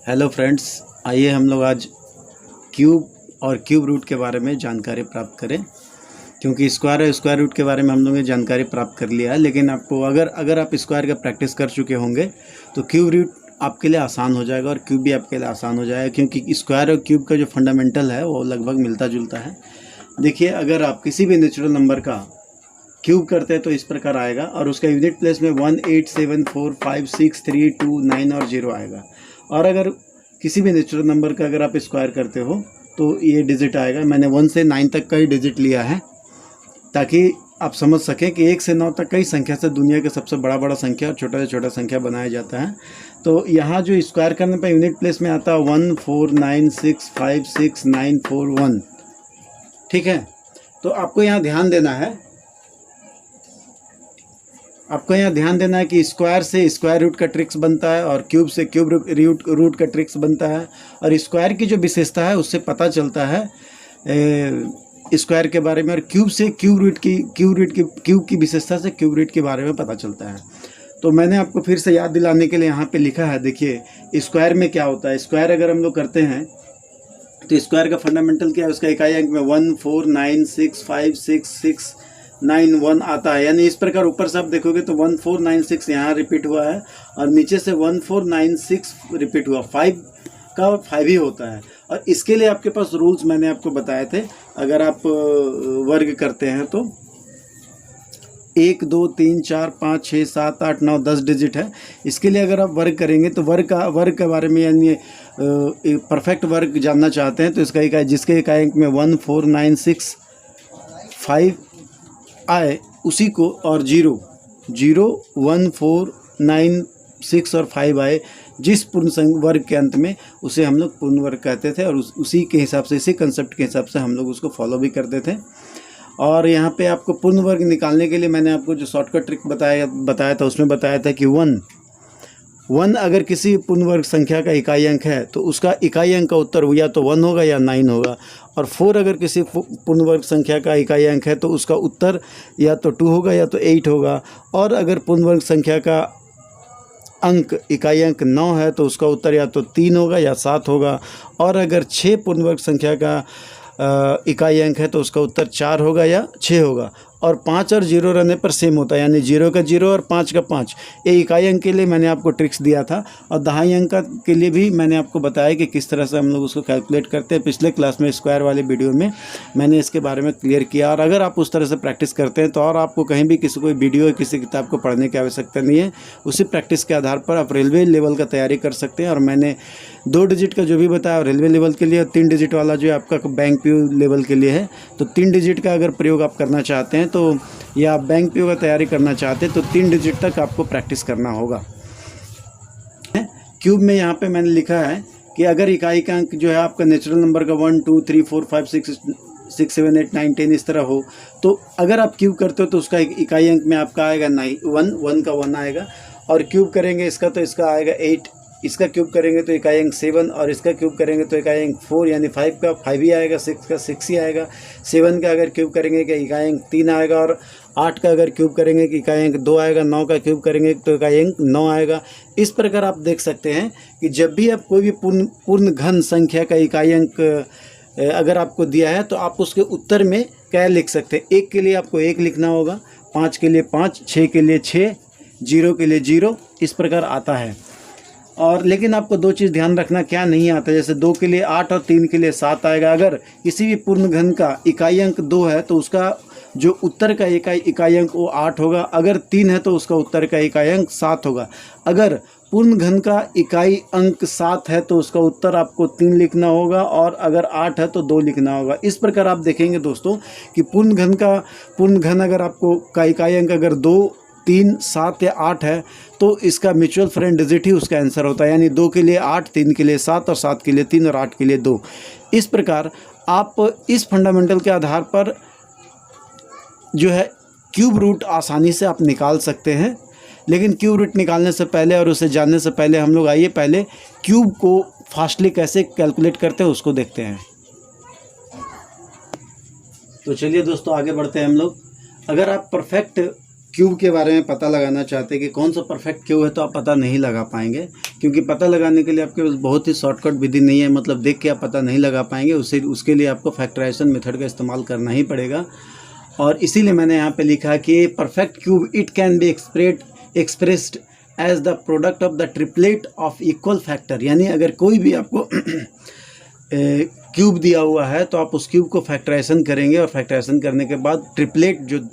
Hello friends, आइए हम लोग आज क्यूब और क्यूब रूट के बारे में जानकारी प्राप्त करें। क्योंकि स्क्वायर और स्क्वायर रूट के बारे में हम लोगों ने जानकारी प्राप्त कर लिया है, लेकिन आपको अगर आप स्क्वायर का प्रैक्टिस कर चुके होंगे तो क्यूब रूट आपके लिए आसान हो जाएगा और क्यूब भी आपके लिए आसान हो जाएगा, क्योंकि स्क्वायर और क्यूब का जो फंडामेंटल है वो लगभग मिलता जुलता है। देखिए, अगर आप किसी भी नेचुरल नंबर का क्यूब करते हैं तो इस प्रकार आएगा और उसका यूनिट प्लेस में 1 8 7 4 5 6 3 2 9 और 0 आएगा। और अगर किसी भी नेचुरल नंबर का अगर आप स्क्वायर करते हो तो ये डिजिट आएगा। मैंने 1 से 9 तक का ही डिजिट लिया है ताकि आप समझ सकें कि 1 से 9 तक कई संख्या से दुनिया का सबसे बड़ा संख्या और छोटा से छोटा संख्या बनाया जाता है। तो यहाँ जो स्क्वायर करने पर यूनिट प्लेस में आता है 1 4 9 6 5 6 9 4 1। ठीक है, तो आपको यहाँ ध्यान देना है कि स्क्वायर से स्क्वायर रूट का ट्रिक्स बनता है और क्यूब से क्यूब रूट का ट्रिक्स बनता है। और स्क्वायर की जो विशेषता है उससे पता चलता है स्क्वायर के बारे में, और क्यूब से क्यूब की विशेषता से क्यूब रूट के बारे में पता चलता है। तो मैंने आपको फिर से याद दिलाने के लिए यहाँ पे लिखा है। देखिए, स्क्वायर में क्या होता है। स्क्वायर अगर हम लोग करते हैं तो स्क्वायर का फंडामेंटल क्या है, उसका इकाई अंक में 1 4 9 6 5 6 6 9 1 आता है। यानी इस प्रकार ऊपर से आप देखोगे तो 1 4 9 6 यहाँ रिपीट हुआ है और नीचे से 1 4 9 6 रिपीट हुआ। 5 का 5 ही होता है। और इसके लिए आपके पास रूल्स मैंने आपको बताए थे। अगर आप वर्ग करते हैं तो 1 2 3 4 5 6 7 8 9 10 डिजिट है। इसके लिए अगर आप वर्ग करेंगे तो वर्ग के बारे में यानी परफेक्ट वर्ग जानना चाहते हैं तो इसका इकाई जिसके इकाई अंक में 1 4 9 6 5 आए उसी को, और 0 0 1 4 9 6 और 5 आए जिस पूर्ण वर्ग के अंत में, उसे हम लोग पूर्ण वर्ग कहते थे। और उसी के हिसाब से, इसी कंसेप्ट के हिसाब से हम लोग उसको फॉलो भी करते थे। और यहाँ पे आपको पूर्ण वर्ग निकालने के लिए मैंने आपको जो शॉर्टकट ट्रिक बताया था उसमें बताया था कि 1 अगर किसी पूर्ण वर्ग संख्या का इकाई अंक है तो उसका इकाई अंक का उत्तर या तो 1 होगा या 9 होगा। और 4 अगर किसी पूर्ण वर्ग संख्या का इकाई अंक है तो उसका उत्तर या तो 2 होगा या तो 8 होगा। और अगर पूर्ण वर्ग संख्या का इकाई अंक 9 है तो उसका उत्तर या तो 3 होगा या 7 होगा। और अगर 6 पूर्ण वर्ग संख्या का इकाई अंक है तो उसका उत्तर 4 होगा या 6 होगा। और 5 और 0 रहने पर सेम होता है, यानी 0 का 0 और 5 का 5। ये इकाई अंक के लिए मैंने आपको ट्रिक्स दिया था और दहाई अंक के लिए भी मैंने आपको बताया कि किस तरह से हम लोग उसको कैलकुलेट करते हैं। पिछले क्लास में स्क्वायर वाले वीडियो में मैंने इसके बारे में क्लियर किया। और अगर आप उस तरह से प्रैक्टिस करते हैं तो और आपको कहीं भी किसी कोई वीडियो या किसी किताब को पढ़ने की आवश्यकता नहीं है। उसी प्रैक्टिस के आधार पर आप रेलवे लेवल का तैयारी कर सकते हैं। और मैंने 2 डिजिट का जो भी बताया रेलवे लेवल के लिए, और 3 डिजिट वाला जो आपका बैंक पीओ लेवल के लिए है, तो 3 डिजिट का अगर प्रयोग आप करना चाहते हैं तो, या बैंक पीओ का तैयारी करना चाहते हैं तो 3 डिजिट तक आपको प्रैक्टिस करना होगा। क्यूब में यहाँ पे मैंने लिखा है कि अगर इकाई का अंक जो है आपका नेचुरल नंबर का 1 2 3 4 5 6 7 8 9 10 इस तरह हो, तो अगर आप क्यूब करते हो तो उसका इकाई अंक में आपका आएगा 1 का 1 आएगा। और क्यूब करेंगे इसका तो इसका आएगा 8, इसका क्यूब करेंगे तो इकाई अंक 7, और इसका क्यूब करेंगे तो इकाई अंक 4, यानी 5 का 5 ही आएगा, 6 का 6 ही आएगा। 7 का अगर क्यूब करेंगे कि इकाई अंक 3 आएगा, और 8 का अगर क्यूब करेंगे कि इकाई अंक 2 आएगा। 9 का क्यूब करेंगे तो इकाई अंक 9 आएगा। इस प्रकार आप देख सकते हैं कि जब भी आप कोई भी पूर्ण घन संख्या का इकाई अंक अगर आपको दिया है तो आप उसके उत्तर में क्या लिख सकते हैं। 1 के लिए आपको 1 लिखना होगा, 5 के लिए 5, 6 के लिए 6, 0 के लिए 0, इस प्रकार आता है। और लेकिन आपको 2 चीज़ ध्यान रखना क्या नहीं आता, जैसे 2 के लिए 8 और 3 के लिए 7 आएगा। अगर किसी भी पूर्ण घन का इकाई अंक 2 है तो उसका जो उत्तर का इकाई अंक वो 8 होगा। अगर 3 है तो उसका उत्तर का इकाई अंक 7 होगा। अगर पूर्ण घन का इकाई अंक 7 है तो उसका उत्तर आपको 3 लिखना होगा, और अगर 8 है तो 2 लिखना होगा। इस प्रकार आप देखेंगे दोस्तों कि पूर्ण घन अगर आपको का इकाई अंक अगर 2 3 7 या 8 है तो इसका म्यूचुअल फ्रेंड डिजिट ही उसका आंसर होता है। यानी 2 के लिए 8, 3 के लिए 7, और 7 के लिए 3, और 8 के लिए 2। इस प्रकार आप इस फंडामेंटल के आधार पर जो है क्यूब रूट आसानी से आप निकाल सकते हैं। लेकिन क्यूब रूट निकालने से पहले और उसे जानने से पहले हम लोग आइए पहले क्यूब को फास्टली कैसे कैलकुलेट करते हैं उसको देखते हैं। तो चलिए दोस्तों, आगे बढ़ते हैं हम लोग। अगर आप परफेक्ट क्यूब के बारे में पता लगाना चाहते हैं कि कौन सा परफेक्ट क्यूब है, तो आप पता नहीं लगा पाएंगे, क्योंकि पता लगाने के लिए आपके पास बहुत ही शॉर्टकट विधि नहीं है, मतलब देख के आप पता नहीं लगा पाएंगे। उसके लिए आपको फैक्टराइजेशन मेथड का इस्तेमाल करना ही पड़ेगा। और इसीलिए मैंने यहाँ पे लिखा कि perfect cube it can be expressed as the product of the triplet of equal factor. यानी अगर कोई भी आपको क्यूब दिया हुआ है तो आप उस क्यूब को फैक्टराइजेशन करेंगे, और फैक्टराइजेशन करने के बाद ट्रिपलेट जो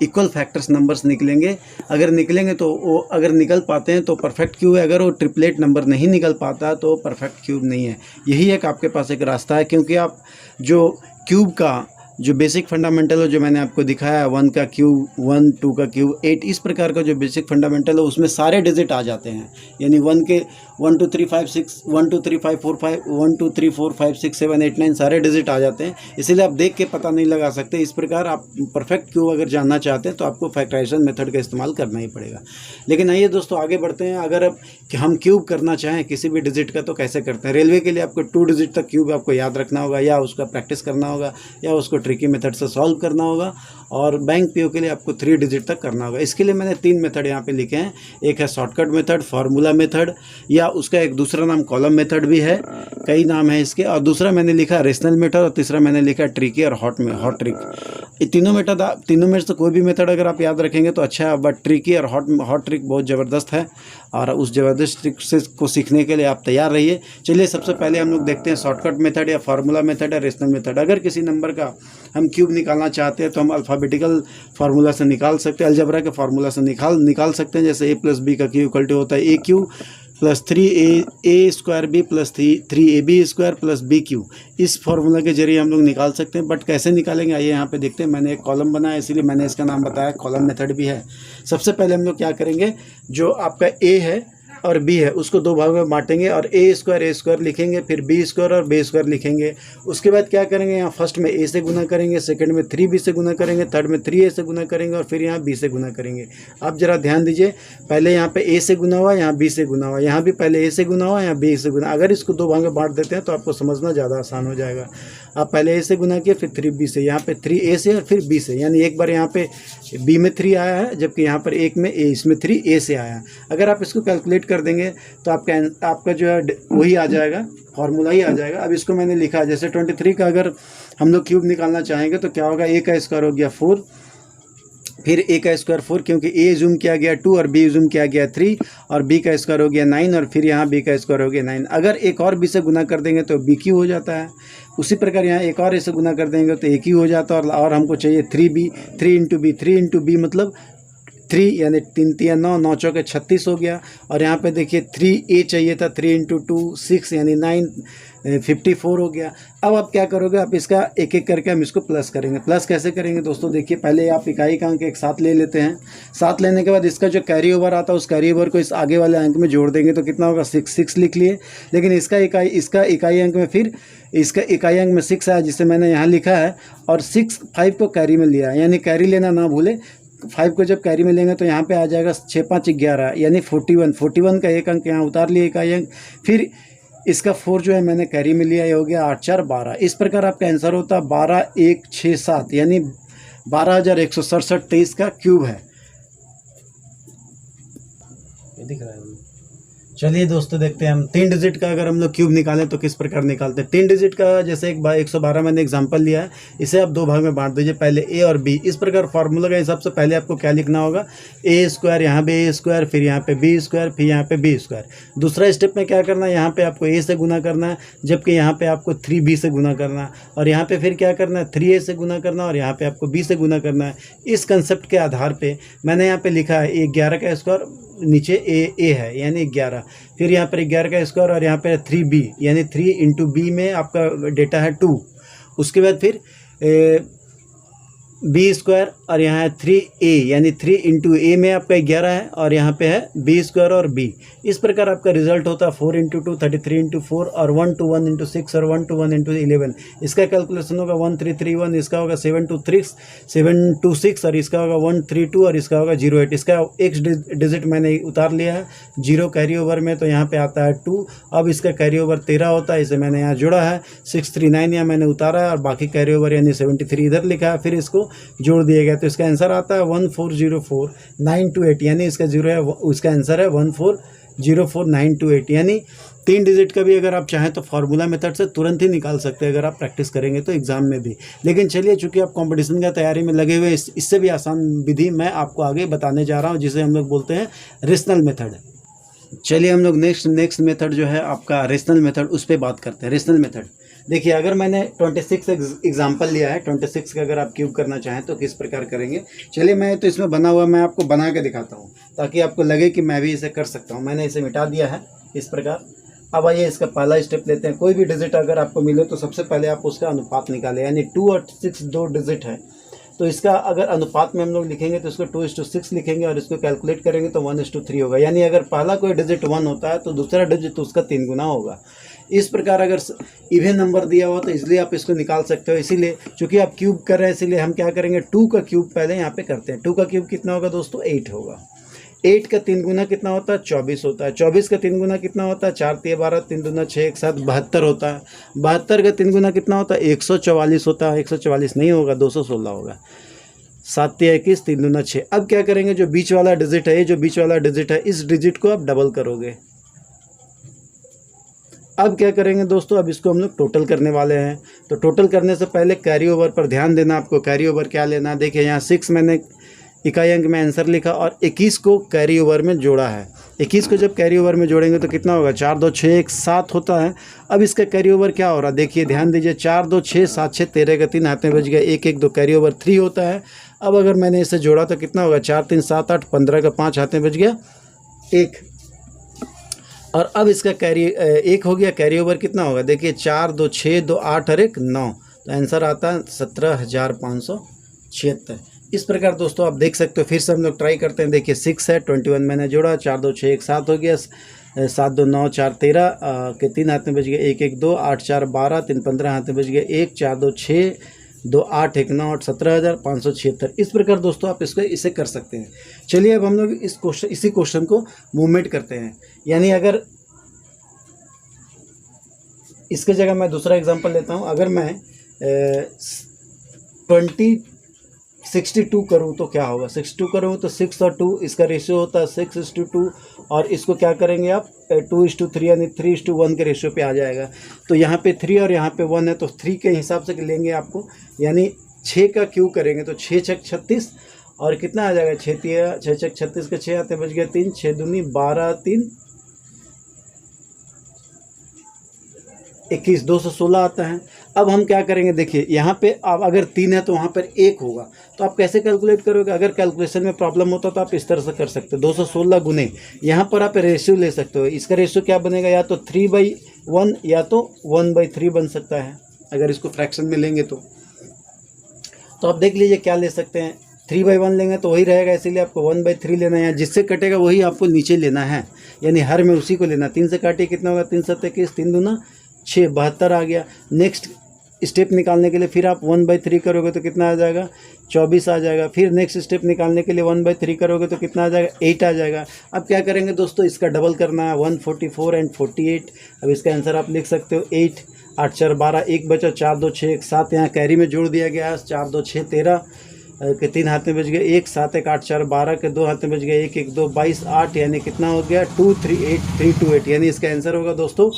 इक्वल फैक्टर्स नंबर्स निकलेंगे, अगर निकलेंगे तो वो, अगर निकल पाते हैं तो परफेक्ट क्यूब है, अगर वो ट्रिपलेट नंबर नहीं निकल पाता तो परफेक्ट क्यूब नहीं है। यही एक आपके पास एक रास्ता है, क्योंकि आप जो क्यूब का जो बेसिक फंडामेंटल है, जो मैंने आपको दिखाया है 1 का क्यूब 1, 2 का क्यूब 8, इस प्रकार का जो बेसिक फंडामेंटल है उसमें सारे डिजिट आ जाते हैं। यानी 1 के 1 2 3 5 6 1 2 3 5 4 5 1 2 3 4 5 6 7 8 9 सारे डिजिट आ जाते हैं, इसीलिए आप देख के पता नहीं लगा सकते। इस प्रकार आप परफेक्ट क्यूब अगर जानना चाहते हैं तो आपको फैक्टराइजेशन मेथड का इस्तेमाल करना ही पड़ेगा। लेकिन आइए दोस्तों आगे बढ़ते हैं। अगर अब कि हम क्यूब करना चाहें किसी भी डिजिट का तो कैसे करते हैं। रेलवे के लिए आपको 2 डिजिट तक क्यूब आपको याद रखना होगा, या उसका प्रैक्टिस करना होगा, या उसको ट्रिकी मेथड से सॉल्व करना होगा। और बैंक पीओ के लिए आपको 3 डिजिट तक करना होगा। इसके लिए मैंने 3 मेथड यहाँ पे लिखे हैं। एक है शॉर्टकट मेथड, फार्मूला मेथड, या उसका एक दूसरा नाम कॉलम मेथड भी है, कई नाम है इसके। और दूसरा मैंने लिखा रेशनल मेथड, और तीसरा मैंने लिखा ट्रिकी और हॉट ट्रिक। ये तीनों मेथड, तीनों में से कोई भी मेथड अगर आप याद रखेंगे तो अच्छा है, बट ट्रिकी और हॉट ट्रिक बहुत ज़बरदस्त है, और उस ज़बरदस्त ट्रिक से को सीखने के लिए आप तैयार रहिए। चलिए सबसे पहले हम लोग देखते हैं शॉर्टकट मेथड या फार्मूला मेथड या रेशनल मेथड। अगर किसी नंबर का हम क्यूब निकालना चाहते हैं तो हम अल्फ़ाबेटिकल फार्मूला से निकाल सकते हैं, अलजेब्रा के फार्मूला से निकाल सकते हैं। जैसे a + b का क्यूब इक्वल टू होता है a³ + 3a² + 3ab² + b³। इस फार्मूला के जरिए हम लोग निकाल सकते हैं। बट कैसे निकालेंगे आइए यहाँ पे देखते हैं। मैंने एक कॉलम बनाया, इसीलिए मैंने इसका नाम बताया, कॉलम मेथड भी है। सबसे पहले हम लोग क्या करेंगे, जो आपका a है और b है उसको 2 भागों में बांटेंगे, और a² लिखेंगे, फिर b² और b² लिखेंगे। उसके बाद क्या करेंगे, यहाँ फर्स्ट में a से गुना करेंगे, सेकंड में 3b से गुना करेंगे, थर्ड में 3a से गुना करेंगे, और फिर यहाँ b से गुना करेंगे। आप जरा ध्यान दीजिए, पहले यहाँ पे a से गुना हुआ, यहाँ b से गुना हुआ, यहाँ भी पहले a से गुना हुआ, यहाँ b से गुना। अगर इसको 2 भाग में बांट देते हैं तो आपको समझना ज़्यादा आसान हो जाएगा। आप पहले a से गुना किए, फिर 3b से, यहाँ पे 3a से और फिर b से, यानी एक बार यहाँ पे b में 3 आया है, जबकि यहाँ पर एक में a, इसमें 3a से आया है। अगर आप इसको कैलकुलेट कर देंगे तो आपका जो है वही आ जाएगा, फार्मूला ही आ जाएगा। अब इसको मैंने लिखा, जैसे 23 का अगर हम लोग क्यूब निकालना चाहेंगे तो क्या होगा, a का स्क्वायर हो गया 4, फिर a का स्क्वायर 4, क्योंकि a जूम किया गया 2 और b जूम किया गया 3, और b का स्क्वायर हो गया 9, और फिर यहाँ b का स्क्वायर हो गया 9। अगर एक और b से गुना कर देंगे तो b³ हो जाता है। उसी प्रकार यहाँ एक और a से गुना कर देंगे तो a³ हो जाता है, और हमको चाहिए 3b, 3 × b, 3 × b मतलब 3, यानी 3 × 3 9, 9 × 4 36 हो गया। और यहाँ पे देखिए 3a चाहिए था, 3 × 2 6, यानी 9 54 हो गया। अब आप क्या करोगे, आप इसका एक एक करके हम इसको प्लस करेंगे। प्लस कैसे करेंगे दोस्तों, देखिए पहले आप इकाई का अंक एक साथ ले लेते हैं। साथ लेने के बाद इसका जो कैरी ओवर आता है उस कैरी ओवर को इस आगे वाले अंक में जोड़ देंगे तो कितना होगा, 6 लिख लिए। लेकिन इसका इकाई अंक में, फिर इसका इकाई अंक में 6 आया, जिसे मैंने यहाँ लिखा है, और 6 5 को कैरी में लिया, यानी कैरी लेना ना भूले। 5 को जब कैरी में लेंगे तो यहाँ पे आ जाएगा 6 5 11, यानी 41 का एक अंक यहाँ उतार लिए इकाई अंक। फिर इसका 4 जो है मैंने कैरी में लिया, ये हो गया 8 4 12। इस प्रकार आपका आंसर होता है 12 1 6 7, यानी 12,167 23 का क्यूब है। ये दिख रहा है। चलिए दोस्तों देखते हैं हम 3 डिजिट का अगर हम लोग क्यूब निकालें तो किस प्रकार निकालते हैं। 3 डिजिट का जैसे 112 मैंने एग्जांपल लिया है, इसे आप 2 भाग में बांट दीजिए, पहले a और b। इस प्रकार फार्मूला का हिसाब से पहले आपको क्या लिखना होगा, a², यहाँ पे a², फिर यहाँ पे b², फिर यहाँ पे b²। दूसरा स्टेप में क्या करना है, यहाँ पे आपको a से गुना करना है, जबकि यहाँ पे आपको 3b से गुना करना है, और यहाँ पे फिर क्या करना है, 3a से गुना करना है, और यहाँ पे आपको b से गुना करना है। इस कंसेप्ट के आधार पर मैंने यहाँ पे लिखा है 11 का स्क्वायर, नीचे a है यानी 11, फिर यहाँ पर 11 का स्क्वायर, और यहाँ पर 3b, यानी 3 × b में आपका डेटा है 2। उसके बाद फिर b², और यहाँ है 3a, यानी 3 × a में आपका 11 है, और यहाँ पे है b² और b। इस प्रकार आपका रिजल्ट होता है 4 × 2 33 × 4, और 1 to 1 × 6, और 1 to 1 × 11। इसका कैलकुलेशन होगा 1331, इसका होगा 726, और इसका होगा 132, और इसका होगा 08। इसका एक डिजिट मैंने उतार लिया है 0 कैरी ओवर में, तो यहाँ पे आता है 2। अब इसका कैरी ओवर 13 होता है, इसे मैंने यहाँ जोड़ा है 639 यहाँ मैंने उतारा है, और बाकी कैरी ओवर यानी 73 इधर लिखा है। फिर इसको को जोड़ दिया गया। तो इसका आंसर आता है 1404928, यानी इसका जीरो है, उसका आंसर है 1404928। यानी 3 डिजिट का भी अगर आप चाहें तो फार्मूला मेथड से तुरंत ही निकाल सकते हैं, अगर आप प्रैक्टिस करेंगे तो एग्जाम में भी। लेकिन चलिए, चूंकि आप कंपटीशन का तैयारी में लगे हुए, इससे भी आसान विधि मैं आपको आगे बताने जा रहा हूं, जिसे हम लोग बोलते हैं रेशनल मेथड। चलिए हम लोग नेक्स्ट मेथड जो है आपका रेशनल मेथड, उस पर बात करते हैं। रेशनल मेथड देखिए, अगर मैंने 26 एग्जाम्पल लिया है, 26 का अगर आप क्यूब करना चाहें तो किस प्रकार करेंगे। चलिए, मैं तो इसमें बना हुआ, मैं आपको बना के दिखाता हूँ ताकि आपको लगे कि मैं भी इसे कर सकता हूँ। मैंने इसे मिटा दिया है इस प्रकार। अब आइए इसका पहला स्टेप लेते हैं। कोई भी डिजिट अगर आपको मिले तो सबसे पहले आप उसका अनुपात निकालें, यानी 2 और 6 दो डिजिट है, तो इसका अगर अनुपात में हम लोग लिखेंगे तो इसको 2:6 लिखेंगे, और इसको कैलकुलेट करेंगे तो 1:3 होगा। यानी अगर पहला कोई डिजिट 1 होता है तो दूसरा डिजिट तो उसका 3 गुना होगा। इस प्रकार अगर इवन नंबर दिया हुआ तो इसलिए आप इसको निकाल सकते हो। इसीलिए चूंकि आप क्यूब कर रहे हैं, इसीलिए हम क्या करेंगे, 2 का क्यूब पहले यहाँ पे करते हैं। 2 का क्यूब कितना होगा दोस्तों, 8 होगा। 8 का 3 गुना कितना होता है, 24 होता है। 24 का 3 गुना कितना होता है, 4 × 12, 3 दूना 6, एक साथ 72 होता है। 72 का 3 गुना कितना होता है, 144 होता है। 144 नहीं होगा, 216 होगा। 7 × 21, 3 दूना 6। अब क्या करेंगे, जो बीच वाला डिजिट है, ये जो बीच वाला डिजिट है, इस डिजिट को आप डबल करोगे। अब क्या करेंगे दोस्तों, अब इसको हम लोग टोटल करने वाले हैं। तो टोटल करने से पहले कैरी ओवर पर ध्यान देना। आपको कैरी ओवर क्या लेना है, देखिए यहाँ 6 मैंने इकाई अंक में आंसर लिखा और 21 को कैरी ओवर में जोड़ा है। 21 को जब कैरी ओवर में जोड़ेंगे तो कितना होगा, 4 2 6 1 7 होता है। अब इसका कैरी ओवर क्या हो रहा है, देखिए ध्यान दीजिए, 4 2 6 7 6 13 का 3 हाथ में बच गया, 1 1 2 कैरी ओवर 3 होता है। अब अगर मैंने इसे जोड़ा तो कितना होगा, 4 3 7 8 15 का 5 हाथ में बच गया 1। और अब इसका कैरी 1 हो गया। कैरी ओवर कितना होगा, देखिए 4 2 6 2 8 और 1 9, तो आंसर आता है 17,576। इस प्रकार दोस्तों आप देख सकते हो। फिर से हम लोग ट्राई करते हैं। देखिए 6 है, 21 मैंने जोड़ा, 4 2 6 1 7 हो गया, 7 2 9 4 13 के 3 हाथ में बच गया, 1 1 2 8 4 12 3 15 हाथ में बच गया 1, 4 2 6 2 8 1 9 8 17,576। इस प्रकार दोस्तों आप इसे कर सकते हैं। चलिए अब हम लोग इसी क्वेश्चन को मूवमेंट करते हैं। यानी अगर इसके जगह मैं दूसरा एग्जांपल लेता हूं। अगर मैं 62 करूँ तो क्या होगा, 62 करूँ तो 6 और 2 इसका रेशियो होता है 6:2, और इसको क्या करेंगे आप 2:3 यानी 3:1 के रेशियो पे आ जाएगा। तो यहाँ पे 3 और यहाँ पे 1 है, तो 3 के हिसाब से लेंगे आपको, यानी 6 का क्यूब करेंगे तो 6 6 36 और कितना आ जाएगा, 6 6 36 के 6 आते बच गया 3, 6 दूनी 12 3 21, 216 आता है। अब हम क्या करेंगे, देखिए यहाँ पे आप अगर 3 है तो वहाँ पर 1 होगा, तो आप कैसे कैलकुलेट करोगे। अगर कैलकुलेशन में प्रॉब्लम होता तो आप इस तरह से कर सकते हो, 216 गुने, यहाँ पर आप रेशियो ले सकते हो। इसका रेशियो क्या बनेगा, या तो 3/1 या तो 1/3 बन सकता है, अगर इसको फ्रैक्शन में लेंगे तो आप देख लीजिए क्या ले सकते हैं। 3/1 लेंगे तो वही रहेगा, इसीलिए आपको 1/3 लेना है। जिससे कटेगा वही आपको नीचे लेना है, यानी हर में उसी को लेना। 3 से काटिए कितना होगा, 3 7 21, 3 दूना 6, 72 आ गया। नेक्स्ट स्टेप निकालने के लिए फिर आप 1/3 करोगे तो कितना आ जाएगा, 24 आ जाएगा। फिर नेक्स्ट स्टेप निकालने के लिए 1/3 करोगे तो कितना आ जाएगा, 8 आ जाएगा। अब क्या करेंगे दोस्तों, इसका डबल करना है, 144 एंड 48। अब इसका आंसर आप लिख सकते हो 8 8 4 12, 1 बचा, 4 2 6 1 7, यहाँ कैरी में जोड़ दिया गया है, 4 2 6 13 के 3 हाथ में बच गया 1, 7 1 8 4 12 के 2 हाथ में बच गया 1 1 2 22 8, यानी कितना हो गया 238328। यानी इसका आंसर होगा दोस्तों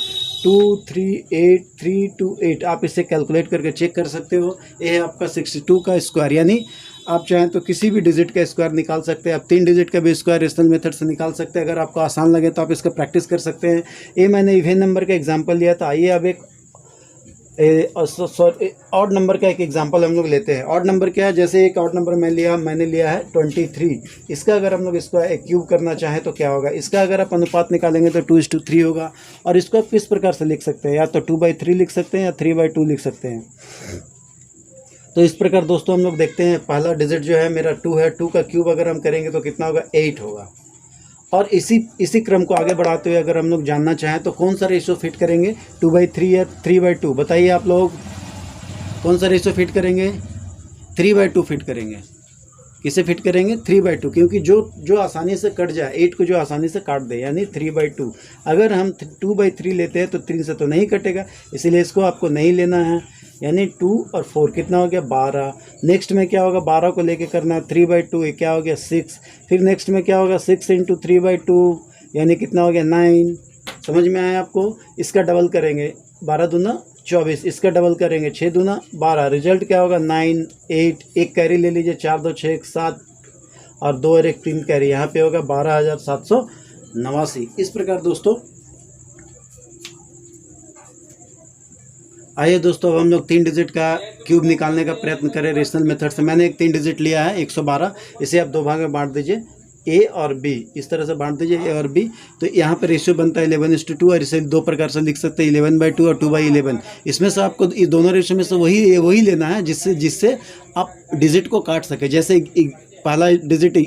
238328। आप इसे कैलकुलेट करके चेक कर सकते हो। ये है आपका 62 का स्क्वायर, यानी आप चाहें तो किसी भी डिजिट का स्क्वायर निकाल सकते हैं। आप 3 डिजिट का भी स्क्वायर रेशनल मेथड से निकाल सकते हैं। अगर आपको आसान लगे तो आप इसका प्रैक्टिस कर सकते हैं। ये मैंने इवन नंबर का एग्जाम्पल लिया था। आइए अब एक ऑड नंबर का एक एग्जांपल हम लोग लेते हैं। ऑड नंबर क्या है, जैसे एक ऑड नंबर मैंने लिया है 23। इसका अगर हम लोग इसका एक क्यूब करना चाहें तो क्या होगा, इसका अगर आप अनुपात निकालेंगे तो 2:3 होगा। और इसको आप किस प्रकार से लिख सकते हैं, या तो 2/3 लिख सकते हैं या 3/2 लिख सकते हैं। तो इस प्रकार दोस्तों हम लोग देखते हैं, पहला डिजिट जो है मेरा 2 है, 2 का क्यूब अगर हम करेंगे तो कितना होगा, 8 होगा। और इसी क्रम को आगे बढ़ाते हुए अगर हम लोग जानना चाहें तो कौन सा रेशियो फिट करेंगे, 2/3 या 3/2, बताइए आप लोग कौन सा रेशियो फिट करेंगे, 3/2 फिट करेंगे। किसे फिट करेंगे, 3/2, क्योंकि जो आसानी से कट जाए, 8 को जो आसानी से काट दे, यानी 3/2। अगर हम 2/3 लेते हैं तो 3 से तो नहीं कटेगा, इसीलिए इसको आपको नहीं लेना है। यानी 2 और 4 कितना हो गया 12। नेक्स्ट में क्या होगा 12 को लेके करना है 3/2, ये क्या हो गया 6। फिर नेक्स्ट में क्या होगा 6 × 3/2 यानी कितना हो गया 9। समझ में आया आपको। इसका डबल करेंगे 12 दूना 24, इसका डबल करेंगे 6 दूना 12, रिजल्ट क्या होगा 9 8। एक कैरी ले लीजिए 4 2 6 1 7 और 2 और 1 3 कैरी, यहाँ पे होगा 12,789। इस प्रकार दोस्तों आइए दोस्तों अब हम लोग 3 डिजिट का क्यूब निकालने का प्रयत्न करें रेशनल मेथड से। मैंने एक 3 डिजिट लिया है 112, इसे आप 2 भाग में बांट दीजिए, ए और बी, इस तरह से बांट दीजिए ए और बी। तो यहाँ पे रेशियो बनता है 11:2 और इसे 2 प्रकार से लिख सकते हैं 11/2 और 2/11। इसमें से आपको इस दोनों रेशियो में से वही लेना है जिससे आप डिजिट को काट सके। जैसे पहला डिजिट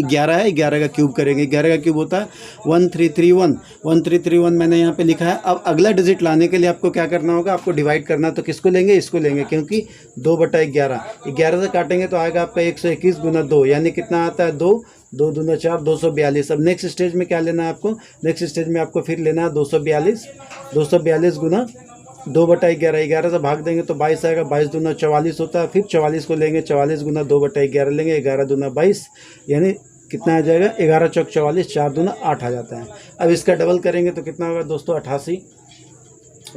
11 है, 11 का क्यूब करेंगे, 11 का क्यूब होता है 1331, 1331 मैंने यहाँ पे लिखा है। अब अगला डिजिट लाने के लिए आपको क्या करना होगा, आपको डिवाइड करना है। तो किसको लेंगे, इसको लेंगे, क्योंकि 2/11, 11 से काटेंगे तो आएगा आपका 121 × 2 यानी कितना आता है 2 2 दूना 4 242। अब नेक्स्ट स्टेज में क्या लेना है आपको, नेक्स्ट स्टेज में आपको फिर लेना है 242 × 2/11, 11 से भाग देंगे तो 22 आएगा, 22 दूना 44 होता है। फिर 44 को लेंगे, 44 × 2/11 लेंगे, 11 दूना 22 यानी कितना आ जाएगा 11 चौक 44, 4 दूना 8 आ जाता है। अब इसका डबल करेंगे तो कितना होगा दोस्तों 88,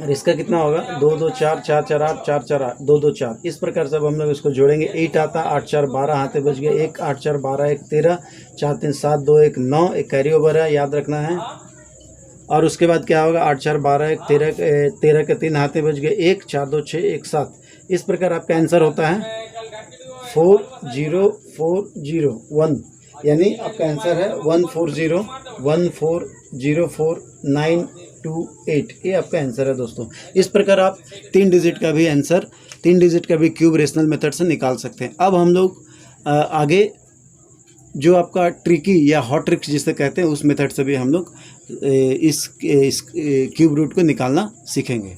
और इसका कितना होगा 2 2 4 4 4 8 4 4 8 2 2 4। इस प्रकार से अब हम लोग इसको जोड़ेंगे, 8 आता, 8 4 12, हाथे बच गए 1, 8 4 12 1 13, 4 3 7 2 1 9, एक कैरी ओवर है याद रखना है। और उसके बाद क्या होगा 8 4 12 1 13 के 3 हाथे बच गए 1, 4 2 6 1 7। इस प्रकार आपका आंसर होता है 40401, यानी आपका आंसर है 1401404,928। ये आपका आंसर है दोस्तों। इस प्रकार आप 3 डिजिट का भी आंसर, 3 डिजिट का भी क्यूब रेशनल मेथड से निकाल सकते हैं। अब हम लोग आगे जो आपका ट्रिकी या हॉट ट्रिक्स जिसे कहते हैं उस मेथड से भी हम लोग इस क्यूब रूट को निकालना सीखेंगे।